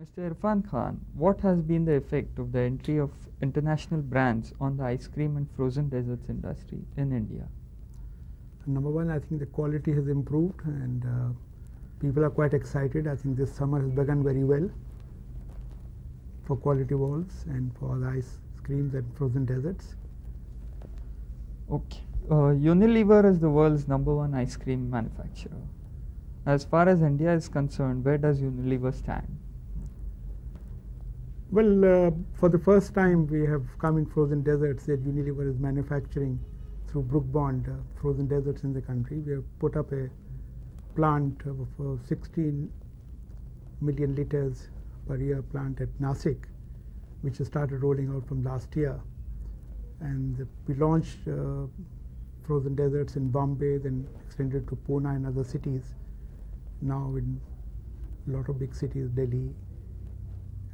Mr. Irfan Khan, what has been the effect of the entry of international brands on the ice cream and frozen desserts industry in India? Number one, I think the quality has improved and people are quite excited. I think this summer has begun very well for quality walls and for the ice creams and frozen desserts. Okay. Unilever is the world's #1 ice cream manufacturer. As far as India is concerned, where does Unilever stand? Well, for the first time we have come in frozen desserts that Unilever is manufacturing through Brooke Bond frozen desserts in the country. We have put up a plant of 16 million liters per year plant at Nasik, which has started rolling out from last year. And we launched frozen desserts in Bombay, then extended to Pune and other cities. Now in a lot of big cities, Delhi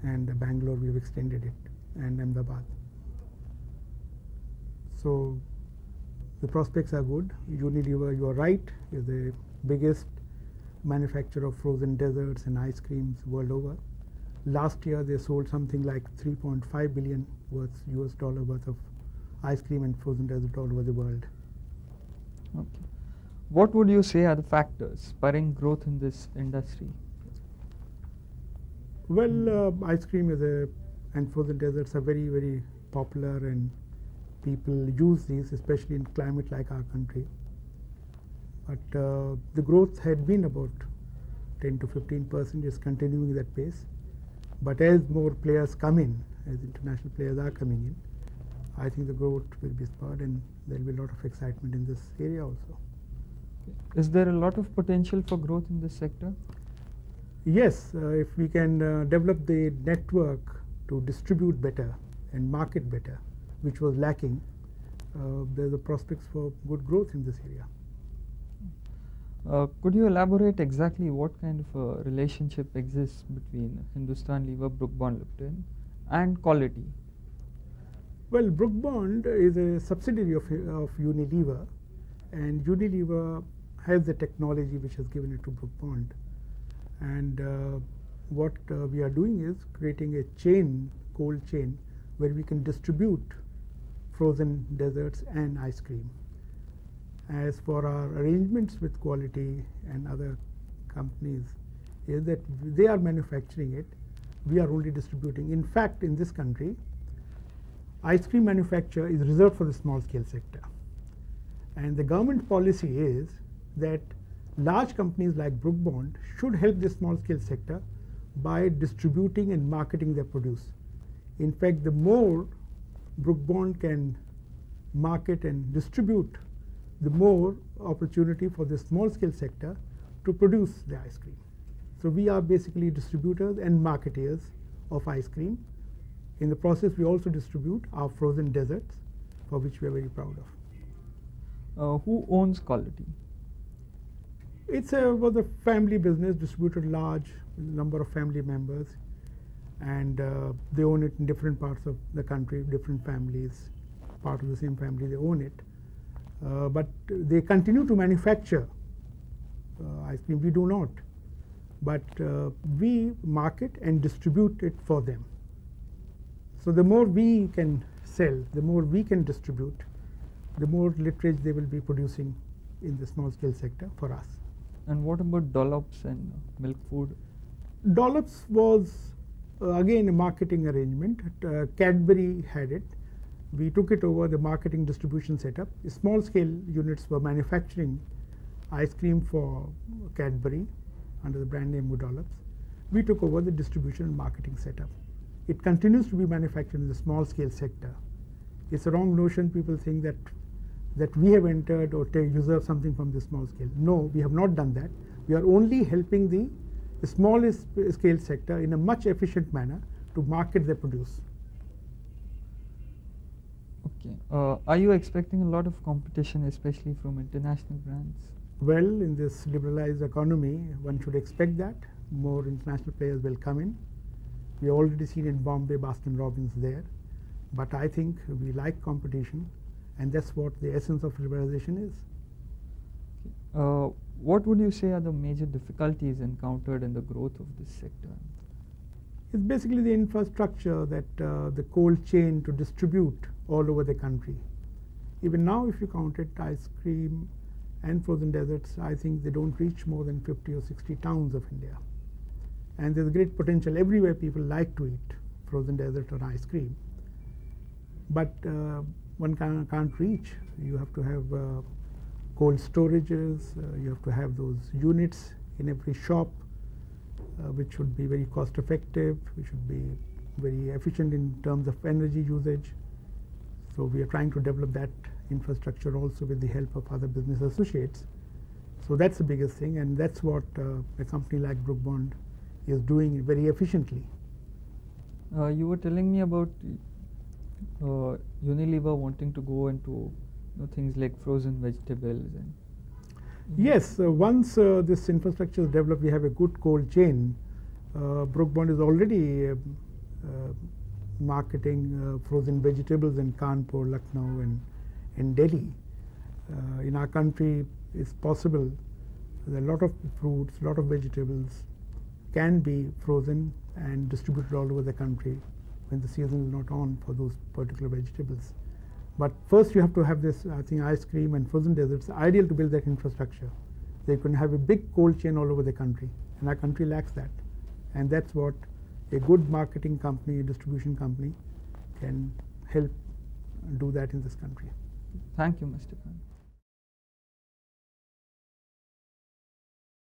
and Bangalore, we have extended it, and Ahmedabad. So the prospects are good. Unilever, you are right, is the biggest manufacturer of frozen desserts and ice creams world over. Last year they sold something like 3.5 billion US dollar worth of ice cream and frozen desert all over the world. Okay. What would you say are the factors spurring growth in this industry? Well, ice cream and frozen desserts are very, very popular, and people use these, especially in climate like our country. But the growth had been about 10 to 15%, is continuing that pace. But as more players come in, as international players are coming in, I think the growth will be spurred, and there will be a lot of excitement in this area also. Is there a lot of potential for growth in this sector? Yes, if we can develop the network to distribute better and market better, which was lacking, there's a prospects for good growth in this area. Could you elaborate exactly what kind of a relationship exists between Hindustan Lever, Brooke Bond Lipton and quality? Well, Brooke Bond is a subsidiary of Unilever, and Unilever has the technology which has given it to Brooke Bond. And what we are doing is creating a chain, cold chain, where we can distribute frozen desserts and ice cream. As for our arrangements with quality and other companies, is that they are manufacturing it, we are only distributing. In fact, in this country, ice cream manufacture is reserved for the small scale sector. And the government policy is that large companies like Brooke Bond should help the small scale sector by distributing and marketing their produce. In fact, the more Brooke Bond can market and distribute, the more opportunity for the small scale sector to produce the ice cream. So we are basically distributors and marketeers of ice cream. In the process, we also distribute our frozen desserts, for which we are very proud of. Who owns quality? It was a family business, distributed large number of family members, and they own it in different parts of the country, different families, part of the same family, they own it. But they continue to manufacture ice cream, we do not. But we market and distribute it for them. So the more we can sell, the more we can distribute, the more literage they will be producing in the small scale sector for us. And what about dollops and milk food? Dollops was again a marketing arrangement. Cadbury had it. We took it over, the marketing distribution setup. Small scale units were manufacturing ice cream for Cadbury under the brand name Dollops. We took over the distribution and marketing setup. It continues to be manufactured in the small scale sector. It's a wrong notion. People think that we have entered or usurped something from the small scale. No, we have not done that. We are only helping the smallest scale sector in a much efficient manner to market their produce. Okay. Are you expecting a lot of competition, especially from international brands? Well, in this liberalized economy, one should expect that. More international players will come in. We have already seen in Bombay, Baskin-Robbins there. But I think we like competition, and that's what the essence of liberalization is. What would you say are the major difficulties encountered in the growth of this sector? It's basically the infrastructure that the cold chain to distribute all over the country. Even now, if you count it, ice cream and frozen desserts, I think they don't reach more than 50 or 60 towns of India. And there's great potential everywhere. People like to eat frozen dessert or ice cream. But one can't reach. You have to have cold storages, you have to have those units in every shop, which should be very cost effective, which should be very efficient in terms of energy usage. So we are trying to develop that infrastructure also with the help of other business associates. So that's the biggest thing, and that's what a company like Brooke Bond is doing very efficiently. You were telling me about Unilever wanting to go into things like frozen vegetables and yes, once this infrastructure is developed, we have a good cold chain. Brooke Bond is already marketing frozen vegetables in Kanpur, Lucknow, and in Delhi. In our country, it's possible that a lot of fruits, a lot of vegetables can be frozen and distributed all over the country when the season is not on for those particular vegetables. But first you have to have this, I think, ice cream and frozen desserts, ideal to build that infrastructure. They can have a big cold chain all over the country, and our country lacks that. And that's what a good marketing company, a distribution company can help do that in this country. Thank you, Mr. Khan.